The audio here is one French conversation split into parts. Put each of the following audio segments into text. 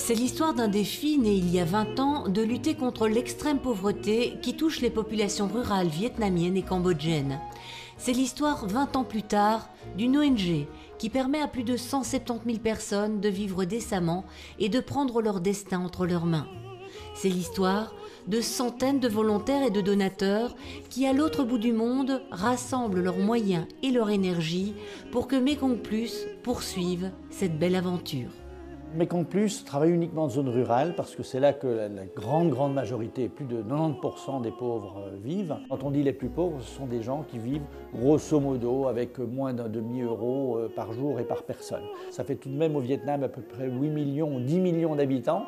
C'est l'histoire d'un défi né il y a 20 ans de lutter contre l'extrême pauvreté qui touche les populations rurales vietnamiennes et cambodgiennes. C'est l'histoire 20 ans plus tard d'une ONG qui permet à plus de 170 000 personnes de vivre décemment et de prendre leur destin entre leurs mains. C'est l'histoire de centaines de volontaires et de donateurs qui, à l'autre bout du monde, rassemblent leurs moyens et leur énergie pour que Mekong Plus poursuive cette belle aventure. Mekong Plus travaille uniquement en zone rurale parce que c'est là que la grande majorité, plus de 90% des pauvres vivent. Quand on dit les plus pauvres, ce sont des gens qui vivent grosso modo avec moins d'un demi-euro par jour et par personne. Ça fait tout de même au Vietnam à peu près 8 millions, 10 millions d'habitants.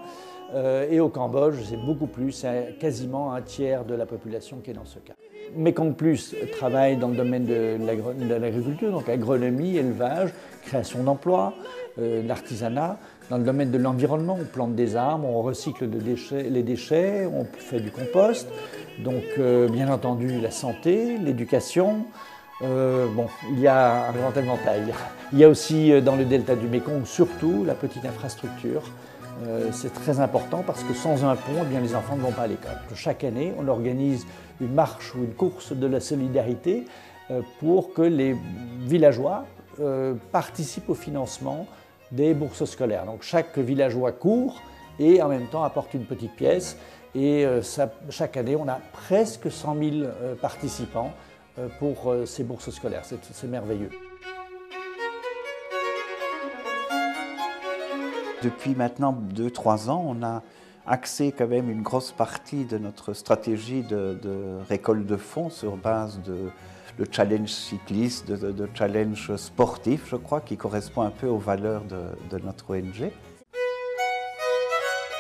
Et au Cambodge, c'est beaucoup plus, c'est quasiment un tiers de la population qui est dans ce cas. Mekong Plus travaille dans le domaine de l'agriculture, donc agronomie, élevage, création d'emplois, l'artisanat. Dans le domaine de l'environnement, on plante des arbres, on recycle les déchets, on fait du compost. Donc bien entendu la santé, l'éducation. Il y a un grand éventail. Il y a aussi dans le delta du Mekong surtout la petite infrastructure. C'est très important parce que sans un pont, eh bien, les enfants ne vont pas à l'école. Chaque année, on organise une marche ou une course de la solidarité pour que les villageois participent au financement des bourses scolaires. Donc chaque villageois court et en même temps apporte une petite pièce. Et chaque année, on a presque 100 000 participants pour ces bourses scolaires. C'est merveilleux. Depuis maintenant 2-3 ans, on a axé quand même une grosse partie de notre stratégie de récolte de fonds sur base de challenge cycliste, de challenge sportif, je crois, qui correspond un peu aux valeurs de notre ONG.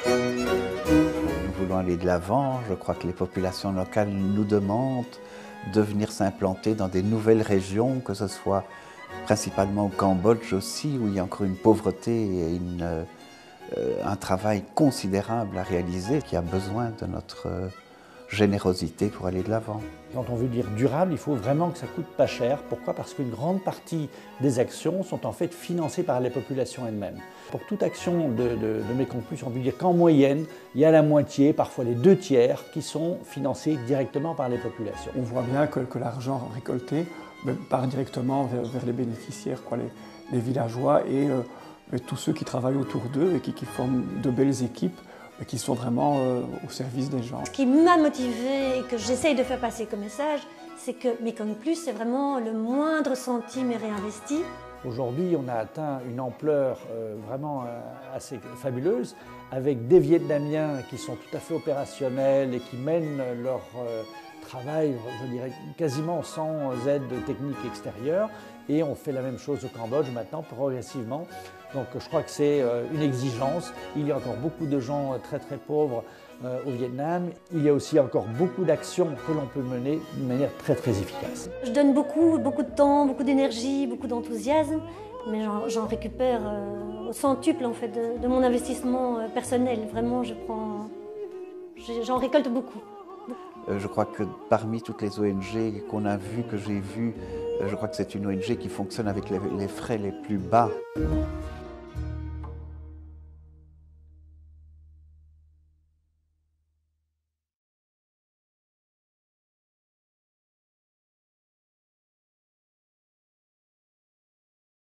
Nous voulons aller de l'avant. Je crois que les populations locales nous demandent de venir s'implanter dans des nouvelles régions, que ce soit principalement au Cambodge aussi, où il y a encore une pauvreté et un travail considérable à réaliser, qui a besoin de notre générosité pour aller de l'avant. Quand on veut dire durable, il faut vraiment que ça coûte pas cher. Pourquoi? Parce qu'une grande partie des actions sont en fait financées par les populations elles-mêmes. Pour toute action de Mekong Plus, on peut dire qu'en moyenne, il y a la moitié, parfois les 2/3, qui sont financés directement par les populations. On voit bien que l'argent récolté part directement vers les bénéficiaires, les villageois et tous ceux qui travaillent autour d'eux et qui forment de belles équipes qui sont vraiment au service des gens. Ce qui m'a motivée et que j'essaye de faire passer comme message, c'est que Mekong Plus, c'est vraiment le moindre centime est réinvesti. Aujourd'hui, on a atteint une ampleur vraiment assez fabuleuse, avec des Vietnamiens qui sont tout à fait opérationnels et qui mènent leur travail, je dirais, quasiment sans aide technique extérieure. Et on fait la même chose au Cambodge maintenant, progressivement. Donc je crois que c'est une exigence. Il y a encore beaucoup de gens très pauvres au Vietnam. Il y a aussi encore beaucoup d'actions que l'on peut mener d'une manière très efficace. Je donne beaucoup de temps, beaucoup d'énergie, beaucoup d'enthousiasme, mais j'en récupère au centuple en fait, de mon investissement personnel. Vraiment, j'en récolte beaucoup. Je crois que parmi toutes les ONG qu'on a vues, que j'ai vues, je crois que c'est une ONG qui fonctionne avec les frais les plus bas.